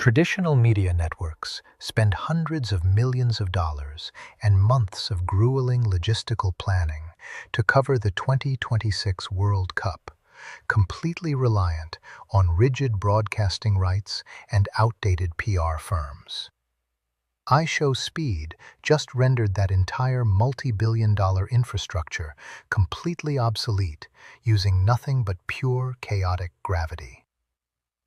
Traditional media networks spend hundreds of millions of dollars and months of grueling logistical planning to cover the 2026 World Cup, completely reliant on rigid broadcasting rights and outdated PR firms. Speed just rendered that entire multi-billion-dollar infrastructure completely obsolete, using nothing but pure chaotic gravity.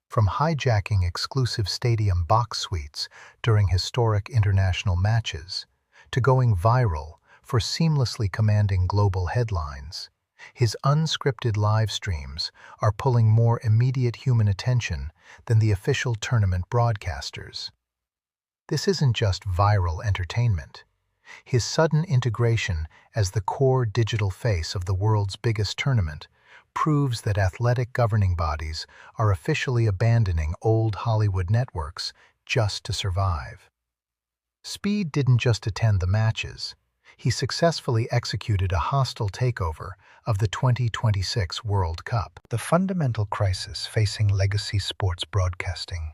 From hijacking exclusive stadium box suites during historic international matches, to going viral for seamlessly commanding global headlines, his unscripted live streams are pulling more immediate human attention than the official tournament broadcasters. This isn't just viral entertainment. His sudden integration as the core digital face of the world's biggest tournament proves that athletic governing bodies are officially abandoning old Hollywood networks just to survive. Speed didn't just attend the matches. He successfully executed a hostile takeover of the 2026 World Cup. The fundamental crisis facing legacy sports broadcasting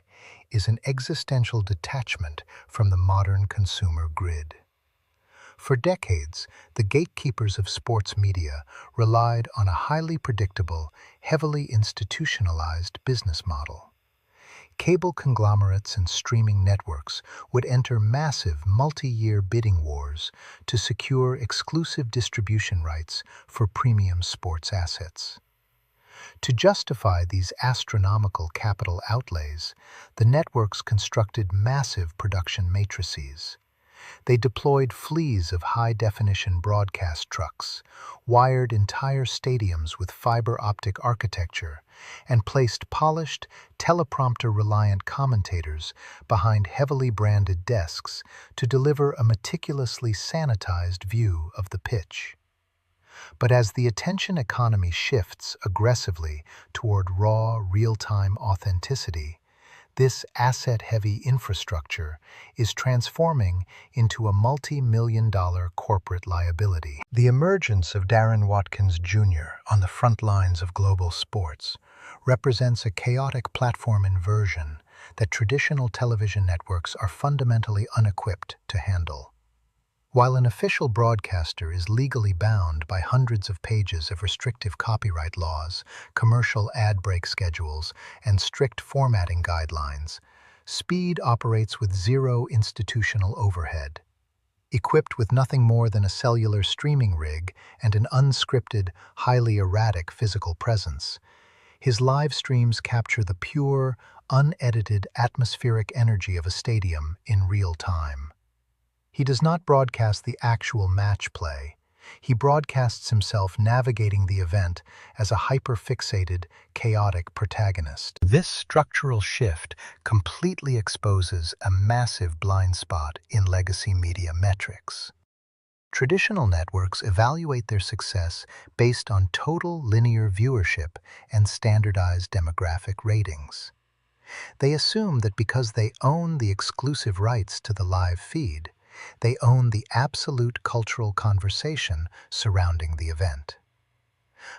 is an existential detachment from the modern consumer grid. For decades, the gatekeepers of sports media relied on a highly predictable, heavily institutionalized business model. Cable conglomerates and streaming networks would enter massive multi-year bidding wars to secure exclusive distribution rights for premium sports assets. To justify these astronomical capital outlays, the networks constructed massive production matrices. They deployed fleets of high-definition broadcast trucks, wired entire stadiums with fiber optic architecture, and placed polished, teleprompter-reliant commentators behind heavily branded desks to deliver a meticulously sanitized view of the pitch. But as the attention economy shifts aggressively toward raw, real-time authenticity, this asset-heavy infrastructure is transforming into a multi-million-dollar corporate liability. The emergence of Darren Watkins Jr. on the front lines of global sports represents a chaotic platform inversion that traditional television networks are fundamentally unequipped to handle. While an official broadcaster is legally bound by hundreds of pages of restrictive copyright laws, commercial ad break schedules, and strict formatting guidelines, Speed operates with zero institutional overhead. Equipped with nothing more than a cellular streaming rig and an unscripted, highly erratic physical presence, his live streams capture the pure, unedited atmospheric energy of a stadium in real time. He does not broadcast the actual match play. He broadcasts himself navigating the event as a hyper-fixated, chaotic protagonist. This structural shift completely exposes a massive blind spot in legacy media metrics. Traditional networks evaluate their success based on total linear viewership and standardized demographic ratings. They assume that because they own the exclusive rights to the live feed, they own the absolute cultural conversation surrounding the event.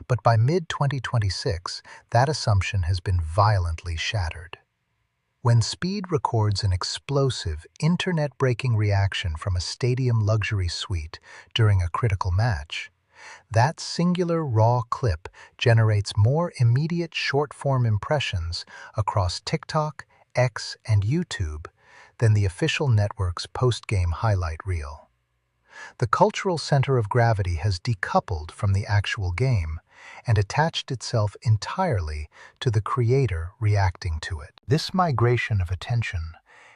But by mid-2026, that assumption has been violently shattered. When Speed records an explosive, internet-breaking reaction from a stadium luxury suite during a critical match, that singular raw clip generates more immediate short-form impressions across TikTok, X, and YouTube than the official network's post-game highlight reel. The cultural center of gravity has decoupled from the actual game and attached itself entirely to the creator reacting to it. This migration of attention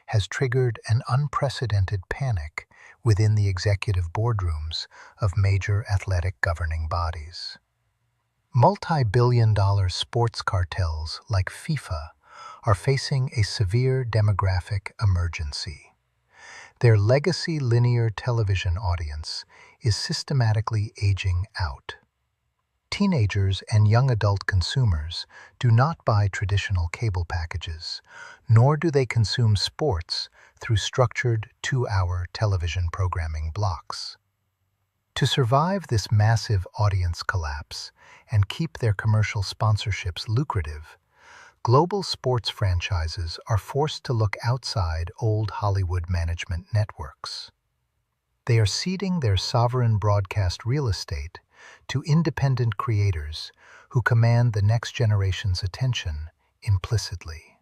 has triggered an unprecedented panic within the executive boardrooms of major athletic governing bodies. Multi-billion-dollar sports cartels like FIFA are facing a severe demographic emergency. Their legacy linear television audience is systematically aging out. Teenagers and young adult consumers do not buy traditional cable packages, nor do they consume sports through structured 2-hour television programming blocks. To survive this massive audience collapse and keep their commercial sponsorships lucrative, Global sports franchises are forced to look outside old Hollywood management networks. They are ceding their sovereign broadcast real estate to independent creators who command the next generation's attention implicitly.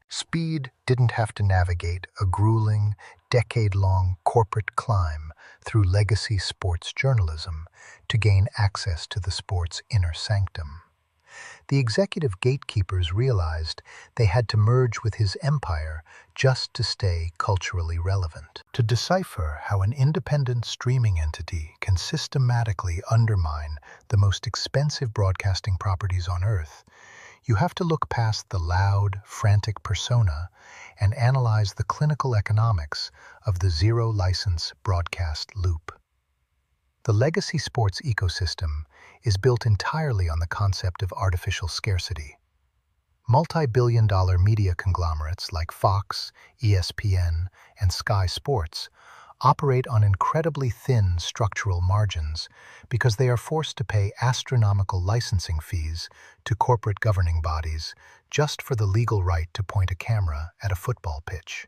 Speed didn't have to navigate a grueling, decade-long corporate climb through legacy sports journalism to gain access to the sport's inner sanctum. The executive gatekeepers realized they had to merge with his empire just to stay culturally relevant. To decipher how an independent streaming entity can systematically undermine the most expensive broadcasting properties on Earth, you have to look past the loud, frantic persona and analyze the clinical economics of the zero-license broadcast loop. The legacy sports ecosystem is built entirely on the concept of artificial scarcity. Multi-billion-dollar media conglomerates like Fox, ESPN, and Sky Sports operate on incredibly thin structural margins because they are forced to pay astronomical licensing fees to corporate governing bodies just for the legal right to point a camera at a football pitch.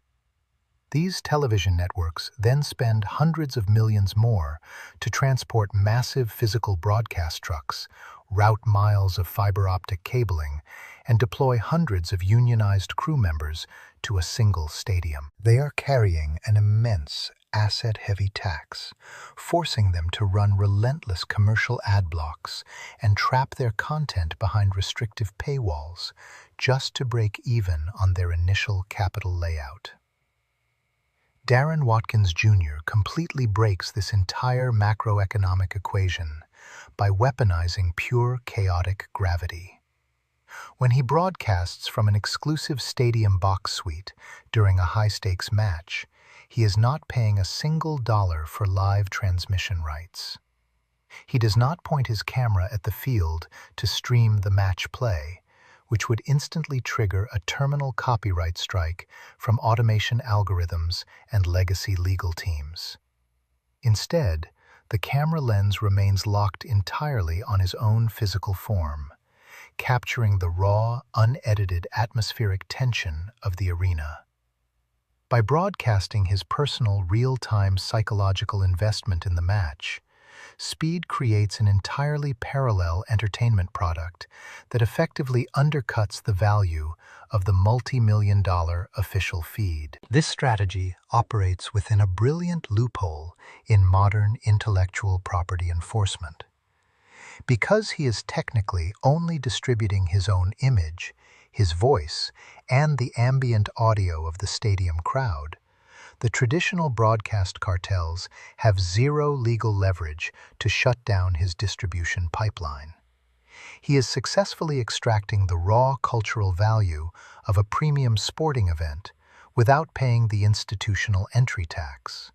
These television networks then spend hundreds of millions more to transport massive physical broadcast trucks, route miles of fiber optic cabling, and deploy hundreds of unionized crew members to a single stadium. They are carrying an immense asset-heavy tax, forcing them to run relentless commercial ad blocks and trap their content behind restrictive paywalls just to break even on their initial capital layout. Darren Watkins Jr. completely breaks this entire macroeconomic equation by weaponizing pure chaotic gravity. When he broadcasts from an exclusive stadium box suite during a high-stakes match, he is not paying a single dollar for live transmission rights. He does not point his camera at the field to stream the match play, which would instantly trigger a terminal copyright strike from automation algorithms and legacy legal teams. Instead, the camera lens remains locked entirely on his own physical form, capturing the raw, unedited atmospheric tension of the arena. By broadcasting his personal real-time psychological investment in the match, Speed creates an entirely parallel entertainment product that effectively undercuts the value of the multi-million-dollar official feed. This strategy operates within a brilliant loophole in modern intellectual property enforcement. Because he is technically only distributing his own image, his voice, and the ambient audio of the stadium crowd, the traditional broadcast cartels have zero legal leverage to shut down his distribution pipeline. He is successfully extracting the raw cultural value of a premium sporting event without paying the institutional entry tax.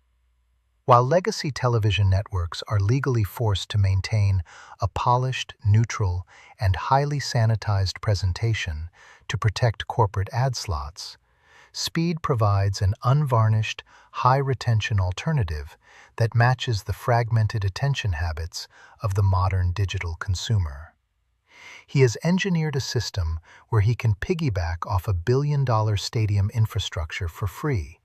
While legacy television networks are legally forced to maintain a polished, neutral, and highly sanitized presentation to protect corporate ad slots, Speed provides an unvarnished, high-retention alternative that matches the fragmented attention habits of the modern digital consumer. He has engineered a system where he can piggyback off a billion-dollar stadium infrastructure for free,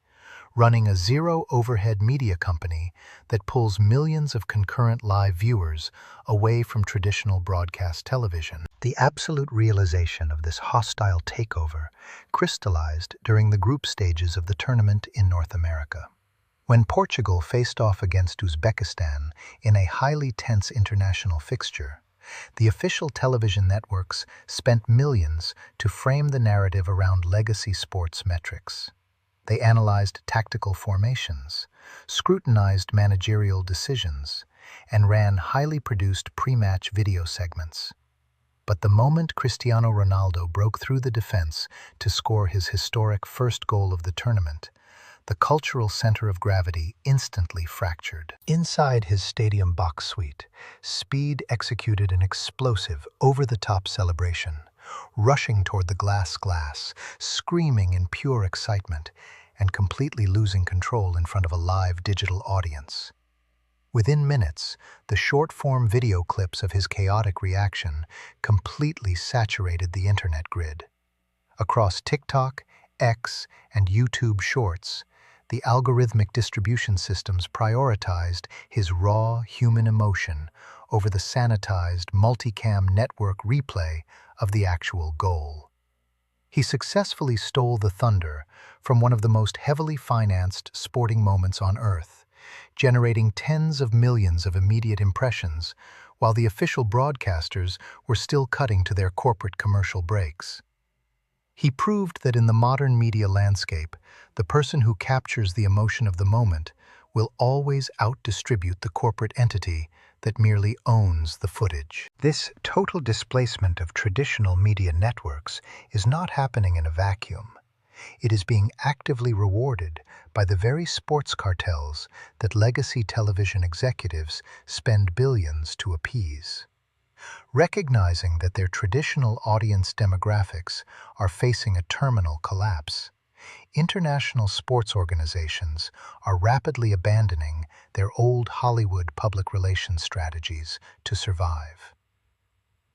running a zero-overhead media company that pulls millions of concurrent live viewers away from traditional broadcast television. The absolute realization of this hostile takeover crystallized during the group stages of the tournament in North America. When Portugal faced off against Uzbekistan in a highly tense international fixture, the official television networks spent millions to frame the narrative around legacy sports metrics. They analyzed tactical formations, scrutinized managerial decisions, and ran highly produced pre-match video segments. But the moment Cristiano Ronaldo broke through the defense to score his historic first goal of the tournament, the cultural center of gravity instantly fractured. Inside his stadium box suite, Speed executed an explosive, over-the-top celebration, rushing toward the glass, screaming in pure excitement, and completely losing control in front of a live digital audience. Within minutes, the short-form video clips of his chaotic reaction completely saturated the internet grid. Across TikTok, X, and YouTube Shorts, the algorithmic distribution systems prioritized his raw human emotion over the sanitized multicam network replay of the actual goal. He successfully stole the thunder from one of the most heavily financed sporting moments on Earth, generating tens of millions of immediate impressions while the official broadcasters were still cutting to their corporate commercial breaks. He proved that in the modern media landscape, the person who captures the emotion of the moment will always out-distribute the corporate entity that merely owns the footage. This total displacement of traditional media networks is not happening in a vacuum. It is being actively rewarded by the very sports cartels that legacy television executives spend billions to appease. Recognizing that their traditional audience demographics are facing a terminal collapse, international sports organizations are rapidly abandoning their old Hollywood public relations strategies to survive.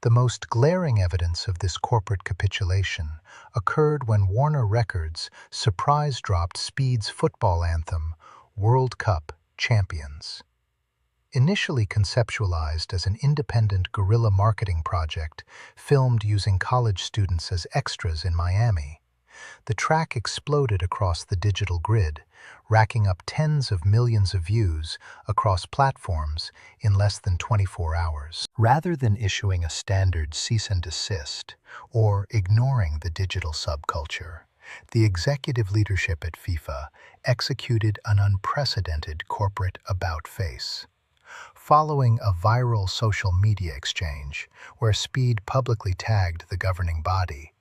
The most glaring evidence of this corporate capitulation occurred when Warner Records surprise-dropped Speed's football anthem, World Cup Champions. Initially conceptualized as an independent guerrilla marketing project filmed using college students as extras in Miami, the track exploded across the digital grid, racking up tens of millions of views across platforms in less than 24 hours. Rather than issuing a standard cease and desist or ignoring the digital subculture, the executive leadership at FIFA executed an unprecedented corporate about-face. Following a viral social media exchange where Speed publicly tagged the governing body,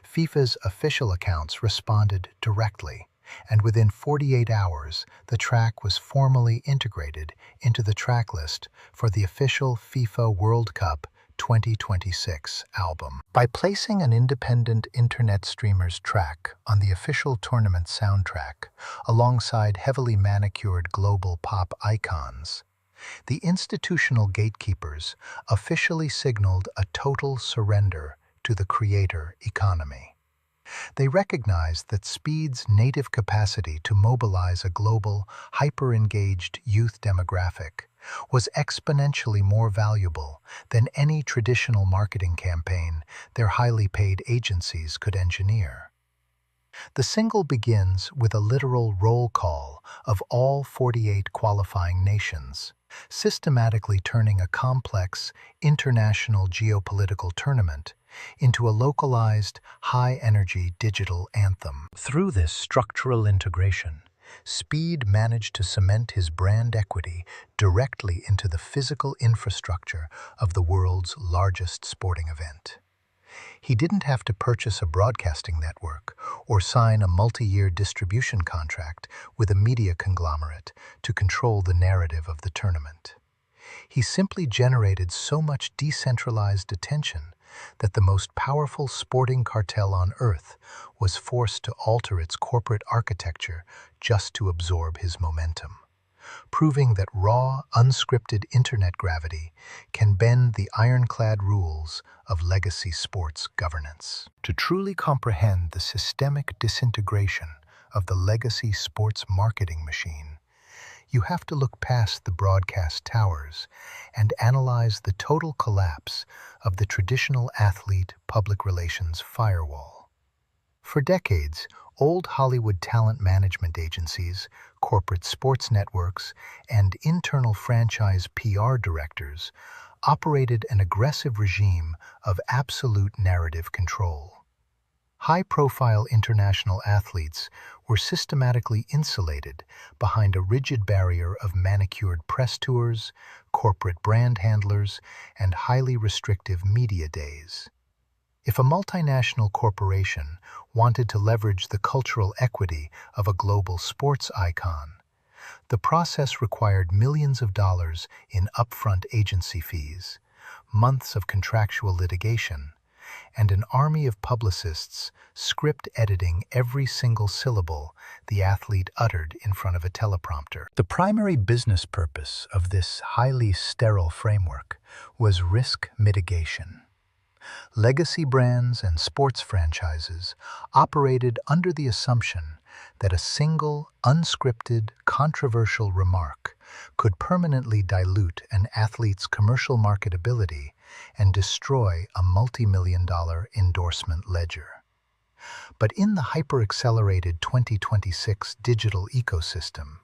FIFA's official accounts responded directly, and within 48 hours, the track was formally integrated into the track list for the official FIFA World Cup 2026 album. By placing an independent internet streamer's track on the official tournament soundtrack, alongside heavily manicured global pop icons, the institutional gatekeepers officially signaled a total surrender to the creator economy. They recognized that Speed's native capacity to mobilize a global, hyper-engaged youth demographic was exponentially more valuable than any traditional marketing campaign their highly paid agencies could engineer. The single begins with a literal roll call of all 48 qualifying nations, systematically turning a complex international geopolitical tournament into a localized, high-energy digital anthem. Through this structural integration, Speed managed to cement his brand equity directly into the physical infrastructure of the world's largest sporting event. He didn't have to purchase a broadcasting network or sign a multi-year distribution contract with a media conglomerate to control the narrative of the tournament. He simply generated so much decentralized attention that the most powerful sporting cartel on earth was forced to alter its corporate architecture just to absorb his momentum, proving that raw, unscripted internet gravity can bend the ironclad rules of legacy sports governance. To truly comprehend the systemic disintegration of the legacy sports marketing machine, you have to look past the broadcast towers and analyze the total collapse of the traditional athlete public relations firewall. For decades, old Hollywood talent management agencies, corporate sports networks, and internal franchise PR directors operated an aggressive regime of absolute narrative control. High-profile international athletes were systematically insulated behind a rigid barrier of manicured press tours, corporate brand handlers, and highly restrictive media days. If a multinational corporation wanted to leverage the cultural equity of a global sports icon, the process required millions of dollars in upfront agency fees, months of contractual litigation, and an army of publicists script editing every single syllable the athlete uttered in front of a teleprompter. The primary business purpose of this highly sterile framework was risk mitigation. Legacy brands and sports franchises operated under the assumption that a single, unscripted, controversial remark could permanently dilute an athlete's commercial marketability and destroy a multi-million-dollar endorsement ledger. But in the hyper-accelerated 2026 digital ecosystem,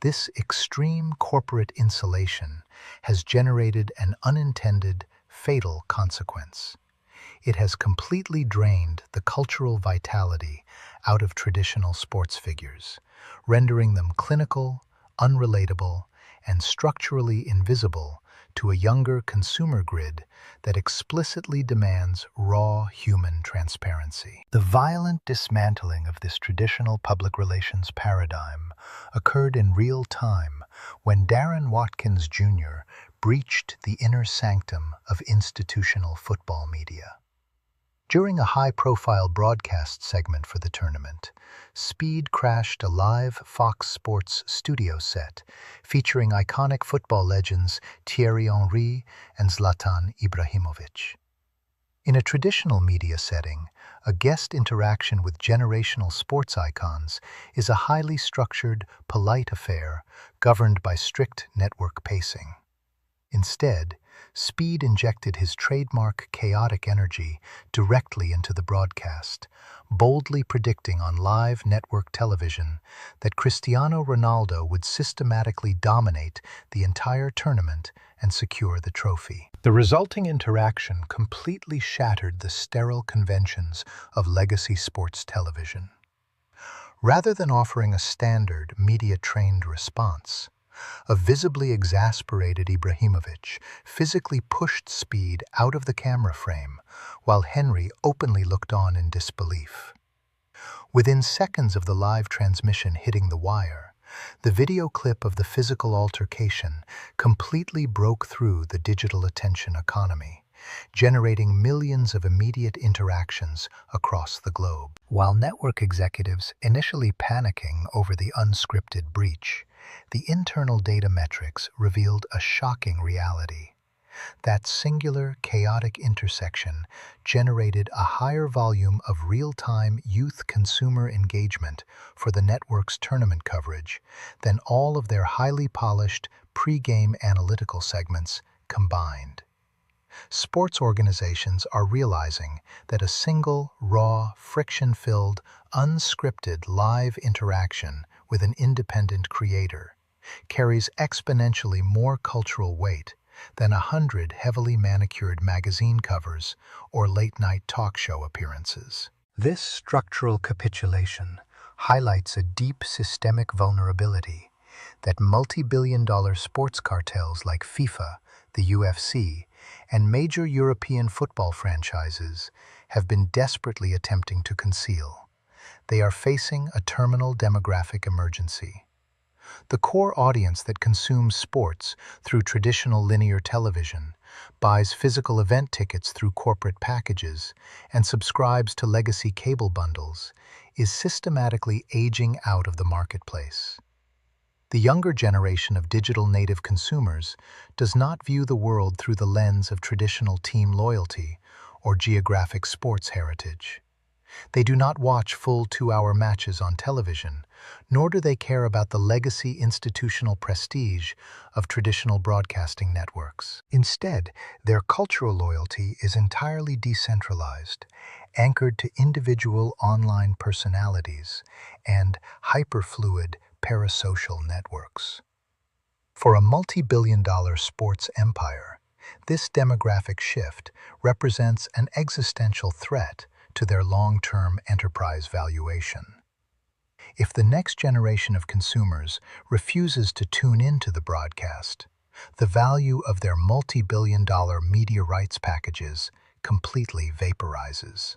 this extreme corporate insulation has generated an unintended, fatal consequence. It has completely drained the cultural vitality out of traditional sports figures, rendering them clinical, unrelatable, and structurally invisible to a younger consumer grid that explicitly demands raw human transparency. The violent dismantling of this traditional public relations paradigm occurred in real time when Darren Watkins Jr. breached the inner sanctum of institutional football media. During a high-profile broadcast segment for the tournament, Speed crashed a live Fox Sports studio set featuring iconic football legends Thierry Henry and Zlatan Ibrahimovic. In a traditional media setting, a guest interaction with generational sports icons is a highly structured, polite affair governed by strict network pacing. Instead, Speed injected his trademark chaotic energy directly into the broadcast, boldly predicting on live network television that Cristiano Ronaldo would systematically dominate the entire tournament and secure the trophy. The resulting interaction completely shattered the sterile conventions of legacy sports television. Rather than offering a standard, media-trained response, a visibly exasperated Ibrahimovic physically pushed Speed out of the camera frame, while Henry openly looked on in disbelief. Within seconds of the live transmission hitting the wire, the video clip of the physical altercation completely broke through the digital attention economy, generating millions of immediate interactions across the globe. While network executives initially panicking over the unscripted breach, the internal data metrics revealed a shocking reality. That singular, chaotic intersection generated a higher volume of real-time youth consumer engagement for the network's tournament coverage than all of their highly polished pre-game analytical segments combined. Sports organizations are realizing that a single, raw, friction-filled, unscripted live interaction with an independent creator carries exponentially more cultural weight than 100 heavily manicured magazine covers or late-night talk show appearances. This structural capitulation highlights a deep systemic vulnerability that multi-billion-dollar sports cartels like FIFA, the UFC, and major European football franchises have been desperately attempting to conceal. They are facing a terminal demographic emergency. The core audience that consumes sports through traditional linear television, buys physical event tickets through corporate packages, and subscribes to legacy cable bundles, is systematically aging out of the marketplace. The younger generation of digital native consumers does not view the world through the lens of traditional team loyalty or geographic sports heritage. They do not watch full 2-hour matches on television, nor do they care about the legacy institutional prestige of traditional broadcasting networks. Instead, their cultural loyalty is entirely decentralized, anchored to individual online personalities and hyperfluid parasocial networks. For a multi-billion-dollar sports empire, this demographic shift represents an existential threat to their long-term enterprise valuation. If the next generation of consumers refuses to tune into the broadcast, the value of their multi-billion-dollar media rights packages completely vaporizes.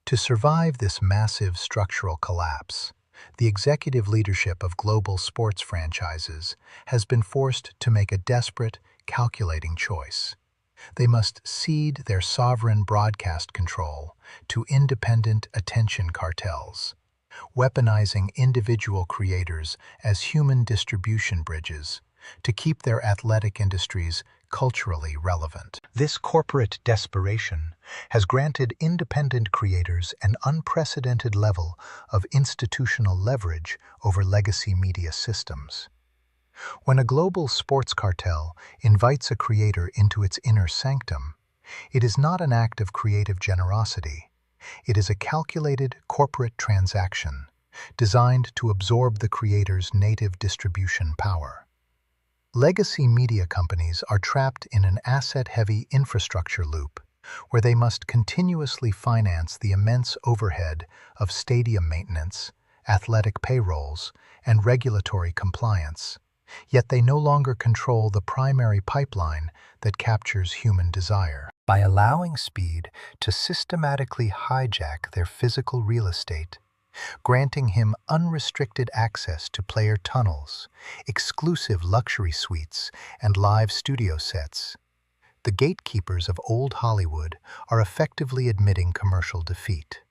To survive this massive structural collapse, the executive leadership of global sports franchises has been forced to make a desperate, calculating choice. They must cede their sovereign broadcast control to independent attention cartels, weaponizing individual creators as human distribution bridges to keep their athletic industries culturally relevant. This corporate desperation has granted independent creators an unprecedented level of institutional leverage over legacy media systems. When a global sports cartel invites a creator into its inner sanctum, it is not an act of creative generosity. It is a calculated corporate transaction designed to absorb the creator's native distribution power. Legacy media companies are trapped in an asset-heavy infrastructure loop where they must continuously finance the immense overhead of stadium maintenance, athletic payrolls, and regulatory compliance. Yet they no longer control the primary pipeline that captures human desire. By allowing Speed to systematically hijack their physical real estate, granting him unrestricted access to player tunnels, exclusive luxury suites, and live studio sets, the gatekeepers of old Hollywood are effectively admitting commercial defeat.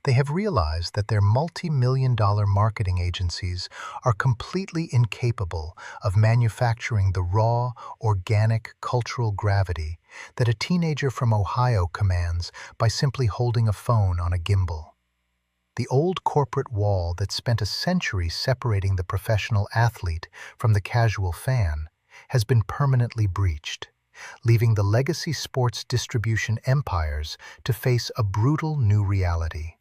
They have realized that their multi-million-dollar marketing agencies are completely incapable of manufacturing the raw, organic cultural gravity that a teenager from Ohio commands by simply holding a phone on a gimbal. The old corporate wall that spent a century separating the professional athlete from the casual fan has been permanently breached, leaving the legacy sports distribution empires to face a brutal new reality.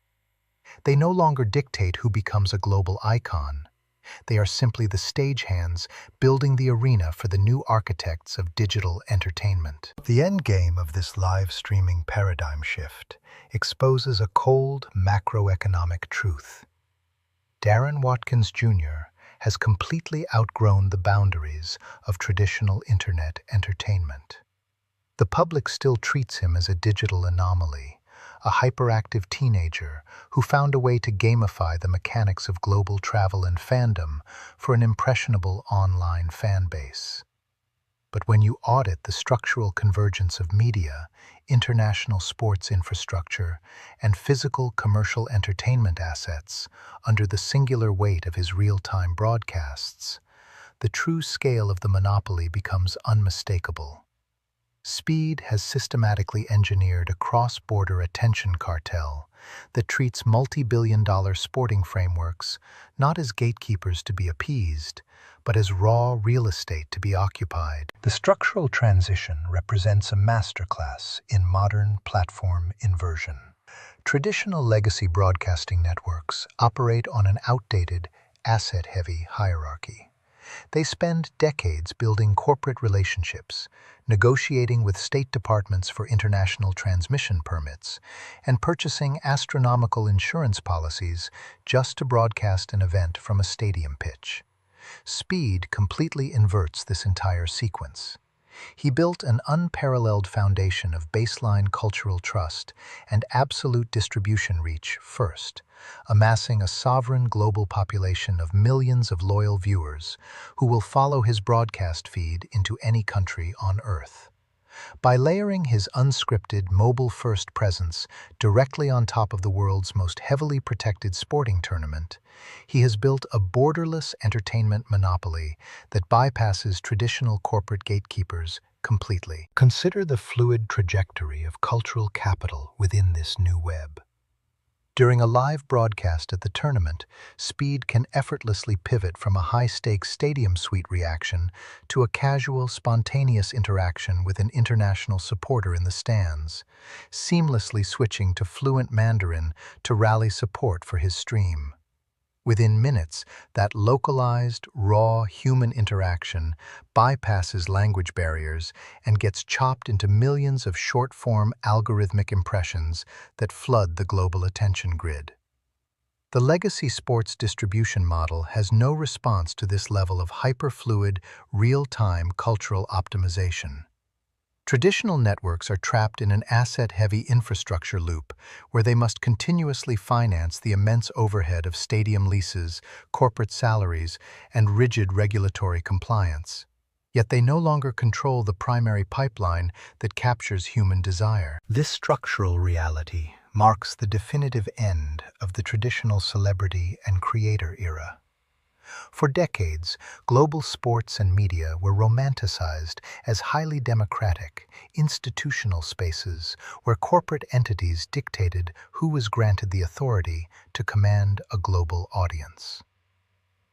They no longer dictate who becomes a global icon. They are simply the stagehands building the arena for the new architects of digital entertainment. The endgame of this live streaming paradigm shift exposes a cold macroeconomic truth. Darren Watkins Jr. has completely outgrown the boundaries of traditional internet entertainment. The public still treats him as a digital anomaly, a hyperactive teenager who found a way to gamify the mechanics of global travel and fandom for an impressionable online fan base. But when you audit the structural convergence of media, international sports infrastructure, and physical commercial entertainment assets under the singular weight of his real-time broadcasts, the true scale of the monopoly becomes unmistakable. Speed has systematically engineered a cross-border attention cartel that treats multi-billion-dollar sporting frameworks not as gatekeepers to be appeased, but as raw real estate to be occupied. The structural transition represents a masterclass in modern platform inversion. Traditional legacy broadcasting networks operate on an outdated, asset-heavy hierarchy. They spend decades building corporate relationships, negotiating with state departments for international transmission permits, and purchasing astronomical insurance policies just to broadcast an event from a stadium pitch. Speed completely inverts this entire sequence. He built an unparalleled foundation of baseline cultural trust and absolute distribution reach first, amassing a sovereign global population of millions of loyal viewers who will follow his broadcast feed into any country on Earth. By layering his unscripted, mobile-first presence directly on top of the world's most heavily protected sporting tournament, he has built a borderless entertainment monopoly that bypasses traditional corporate gatekeepers completely. Consider the fluid trajectory of cultural capital within this new web. During a live broadcast at the tournament, Speed can effortlessly pivot from a high-stakes stadium suite reaction to a casual, spontaneous interaction with an international supporter in the stands, seamlessly switching to fluent Mandarin to rally support for his stream. Within minutes, that localized, raw human interaction bypasses language barriers and gets chopped into millions of short-form algorithmic impressions that flood the global attention grid. The legacy sports distribution model has no response to this level of hyperfluid, real-time cultural optimization. Traditional networks are trapped in an asset-heavy infrastructure loop where they must continuously finance the immense overhead of stadium leases, corporate salaries, and rigid regulatory compliance. Yet they no longer control the primary pipeline that captures human desire. This structural reality marks the definitive end of the traditional celebrity and creator era. For decades, global sports and media were romanticized as highly democratic, institutional spaces where corporate entities dictated who was granted the authority to command a global audience.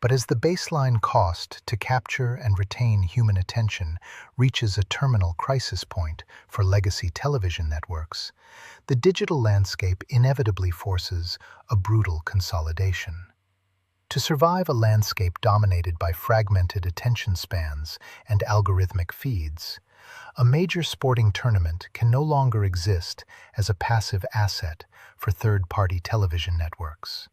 But as the baseline cost to capture and retain human attention reaches a terminal crisis point for legacy television networks, the digital landscape inevitably forces a brutal consolidation. To survive a landscape dominated by fragmented attention spans and algorithmic feeds, a major sporting tournament can no longer exist as a passive asset for third-party television networks.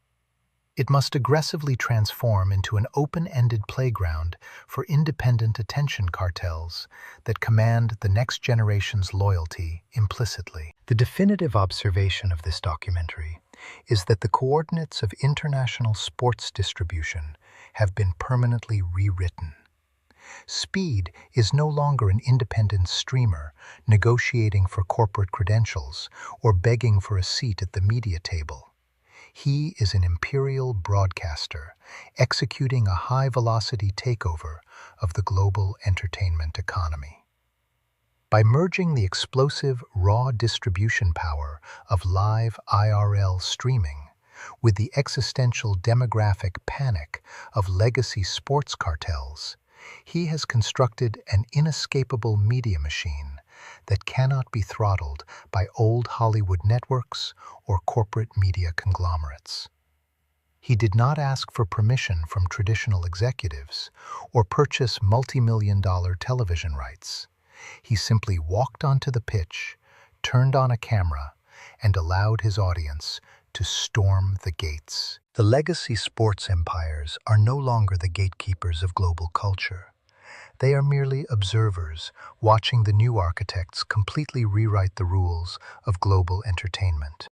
It must aggressively transform into an open-ended playground for independent attention cartels that command the next generation's loyalty implicitly. The definitive observation of this documentary is that the coordinates of international sports distribution have been permanently rewritten. Speed is no longer an independent streamer negotiating for corporate credentials or begging for a seat at the media table. He is an imperial broadcaster, executing a high-velocity takeover of the global entertainment economy. By merging the explosive, raw distribution power of live IRL streaming with the existential demographic panic of legacy sports cartels, he has constructed an inescapable media machine that cannot be throttled by old Hollywood networks or corporate media conglomerates. He did not ask for permission from traditional executives or purchase multi-million-dollar television rights. He simply walked onto the pitch, turned on a camera, and allowed his audience to storm the gates. The legacy sports empires are no longer the gatekeepers of global culture. They are merely observers, watching the new architects completely rewrite the rules of global entertainment.